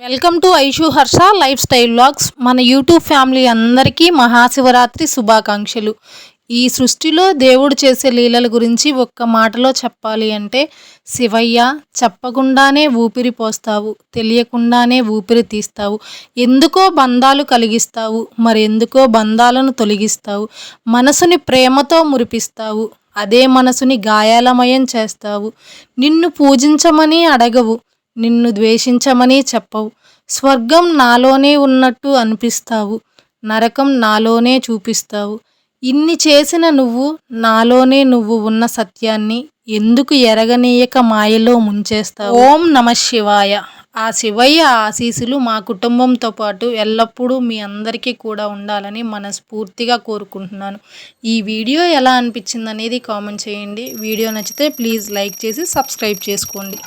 Welcome to Aishu Harsha life style vlogs. మన YouTube family అందరికీ మహాశివరాత్రి శుభాకాంక్షలు. ఈ సృష్టిలో దేవుడు చేసే లీలల గురించి ఒక్క మాటలో చెప్పాలి అంటే, శివయ్య చెప్పకుండానే ఊపిరి పోస్తావు, తెలియకుండానే ఊపిరి తీస్తావు, ఎందుకో బంధాలు కలిగిస్తావు, మరెందుకో బంధాలను తొలగిస్తావు, మనసుని ప్రేమతో మురిపిస్తావు, అదే మనసుని గాయాలమయం చేస్తావు, నిన్ను పూజించమని అడగవు, నిన్ను ద్వేషించమని చెప్పవు, స్వర్గం నాలోనే ఉన్నట్టు అనిపిస్తావు, నరకం నాలోనే చూపిస్తావు. ఇన్ని చేసిన నువ్వు నాలోనే నువ్వు ఉన్న సత్యాన్ని ఎందుకు ఎరగనీయక మాయలో ముంచేస్తావు? ఓం నమ శివాయ. ఆ శివయ్య ఆశీస్సులు మా కుటుంబంతో పాటు ఎల్లప్పుడూ మీ అందరికీ కూడా ఉండాలని మనస్ఫూర్తిగా కోరుకుంటున్నాను. ఈ వీడియో ఎలా అనిపించింది అనేది కామెంట్ చేయండి. వీడియో నచ్చితే ప్లీజ్ లైక్ చేసి సబ్స్క్రైబ్ చేసుకోండి.